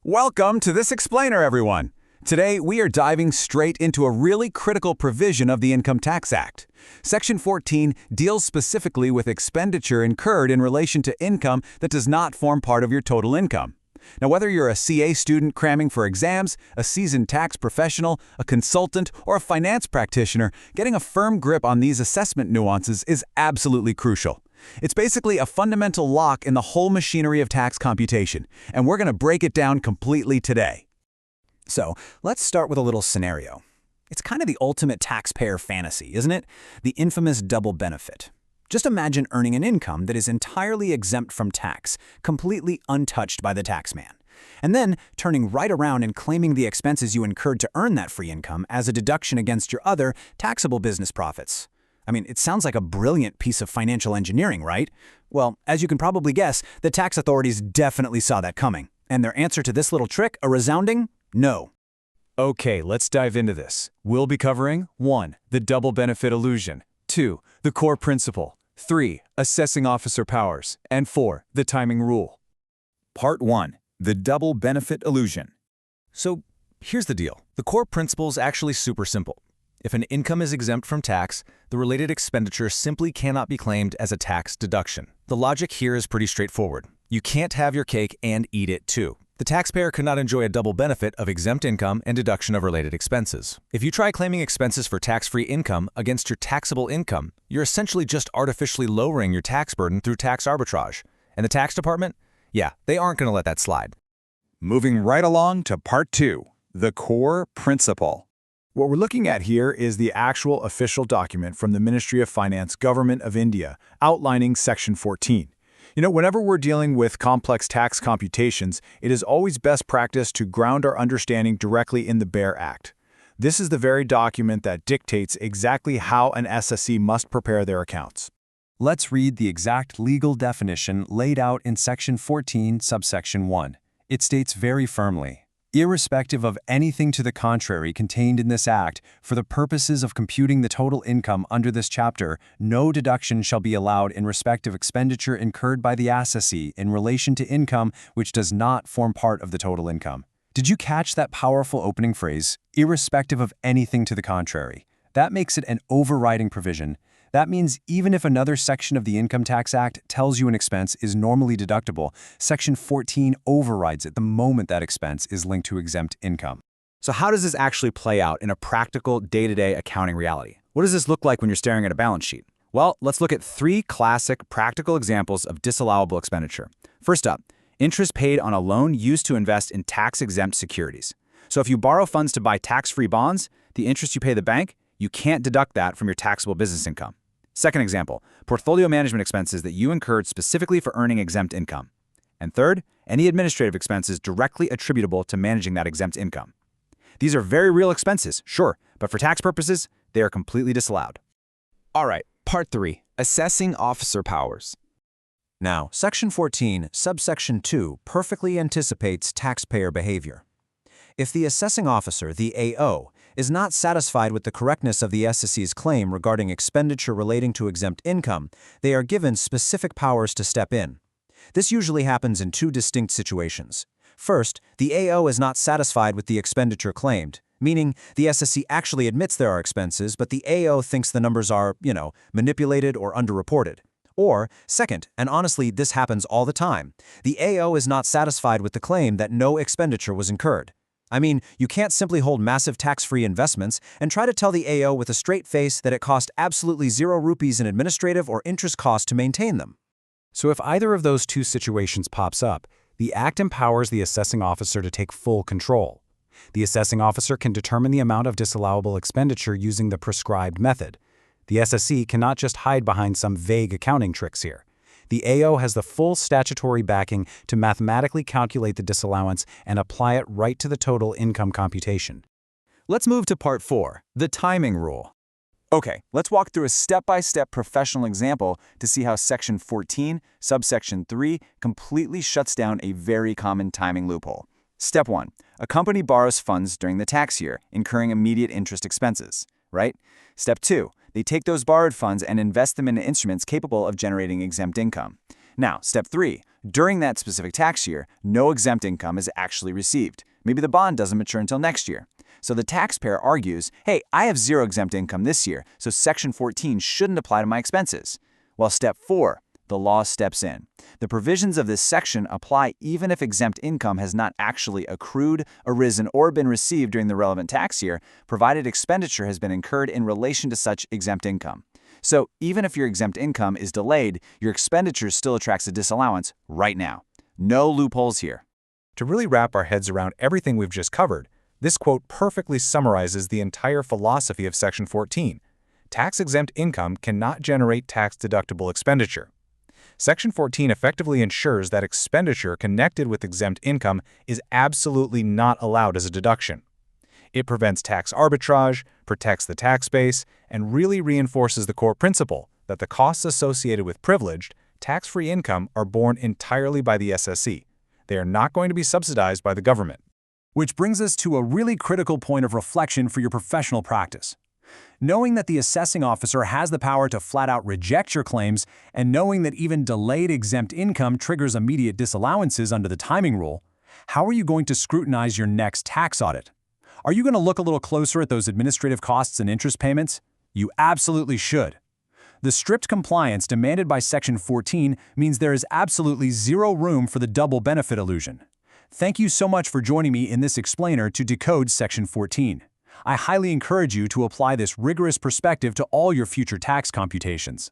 Welcome to this explainer, everyone. Today, we are diving straight into a really critical provision of the Income Tax Act. Section 14 deals specifically with expenditure incurred in relation to income that does not form part of your total income. Now, whether you're a CA student cramming for exams, a seasoned tax professional, a consultant, or a finance practitioner, getting a firm grip on these assessment nuances is absolutely crucial. It's basically a fundamental lock in the whole machinery of tax computation, and we're going to break it down completely today. So, let's start with a little scenario. It's kind of the ultimate taxpayer fantasy, isn't it? The infamous double benefit. Just imagine earning an income that is entirely exempt from tax, completely untouched by the taxman, and then turning right around and claiming the expenses you incurred to earn that free income as a deduction against your other taxable business profits. I mean, it sounds like a brilliant piece of financial engineering, right? Well, as you can probably guess, the tax authorities definitely saw that coming, and their answer to this little trick, a resounding no. Okay, let's dive into this. We'll be covering 1. The double benefit illusion, 2. The core principle, 3. Assessing officer powers, and 4. The timing rule. Part 1. The double benefit illusion. So here's the deal. The core principle is actually super simple. If an income is exempt from tax, the related expenditure simply cannot be claimed as a tax deduction. The logic here is pretty straightforward. You can't have your cake and eat it too. The taxpayer could not enjoy a double benefit of exempt income and deduction of related expenses. If you try claiming expenses for tax-free income against your taxable income, you're essentially just artificially lowering your tax burden through tax arbitrage. And the tax department? Yeah, they aren't going to let that slide. Moving right along to Part 2. The core principle. What we're looking at here is the actual official document from the Ministry of Finance, Government of India, outlining Section 14. Whenever we're dealing with complex tax computations, it is always best practice to ground our understanding directly in the bare act. This is the very document that dictates exactly how an assessee must prepare their accounts. Let's read the exact legal definition laid out in Section 14, subsection 1. It states very firmly, irrespective of anything to the contrary contained in this Act, for the purposes of computing the total income under this chapter, no deduction shall be allowed in respect of expenditure incurred by the assessee in relation to income which does not form part of the total income. Did you catch that powerful opening phrase, irrespective of anything to the contrary? That makes it an overriding provision. That means even if another section of the Income Tax Act tells you an expense is normally deductible, Section 14 overrides it the moment that expense is linked to exempt income. So how does this actually play out in a practical, day-to-day accounting reality? What does this look like when you're staring at a balance sheet? Well, let's look at 3 classic practical examples of disallowable expenditure. First up, interest paid on a loan used to invest in tax-exempt securities. So if you borrow funds to buy tax-free bonds, the interest you pay the bank, you can't deduct that from your taxable business income. Second example, portfolio management expenses that you incurred specifically for earning exempt income. And third, any administrative expenses directly attributable to managing that exempt income. These are very real expenses, sure, but for tax purposes, they are completely disallowed. All right, Part 3. Assessing officer powers. Now, Section 14, subsection 2 perfectly anticipates taxpayer behavior. If the assessing officer, the AO, is not satisfied with the correctness of the assessee's claim regarding expenditure relating to exempt income, they are given specific powers to step in. This usually happens in 2 distinct situations. First, the AO is not satisfied with the expenditure claimed, meaning the assessee actually admits there are expenses, but the AO thinks the numbers are, manipulated or underreported. Or, second, and honestly this happens all the time, the AO is not satisfied with the claim that no expenditure was incurred. I mean, you can't simply hold massive tax-free investments and try to tell the AO with a straight face that it cost absolutely 0 rupees in administrative or interest cost to maintain them. So if either of those 2 situations pops up, the Act empowers the assessing officer to take full control. The assessing officer can determine the amount of disallowable expenditure using the prescribed method. The assessee cannot just hide behind some vague accounting tricks here. The AO has the full statutory backing to mathematically calculate the disallowance and apply it right to the total income computation. Let's move to Part 4, the timing rule. Okay, let's walk through a step-by-step professional example to see how Section 14, subsection 3 completely shuts down a very common timing loophole. Step 1. A company borrows funds during the tax year, incurring immediate interest expenses, right? Step 2. They take those borrowed funds and invest them in instruments capable of generating exempt income. Now, step 3. During that specific tax year, no exempt income is actually received. Maybe the bond doesn't mature until next year. So the taxpayer argues, hey, I have 0 exempt income this year, so Section 14 shouldn't apply to my expenses. Well, step 4. The law steps in. The provisions of this section apply even if exempt income has not actually accrued, arisen, or been received during the relevant tax year, provided expenditure has been incurred in relation to such exempt income. So even if your exempt income is delayed, your expenditure still attracts a disallowance right now. No loopholes here. To really wrap our heads around everything we've just covered, this quote perfectly summarizes the entire philosophy of Section 14. Tax-exempt income cannot generate tax-deductible expenditure. Section 14 effectively ensures that expenditure connected with exempt income is absolutely not allowed as a deduction. It prevents tax arbitrage, protects the tax base, and really reinforces the core principle that the costs associated with privileged, tax-free income are borne entirely by the assessee. They are not going to be subsidized by the government. Which brings us to a really critical point of reflection for your professional practice. Knowing that the assessing officer has the power to flat-out reject your claims, and knowing that even delayed exempt income triggers immediate disallowances under the timing rule, how are you going to scrutinize your next tax audit? Are you going to look a little closer at those administrative costs and interest payments? You absolutely should. The strict compliance demanded by Section 14 means there is absolutely 0 room for the double benefit illusion. Thank you so much for joining me in this explainer to decode Section 14. I highly encourage you to apply this rigorous perspective to all your future tax computations.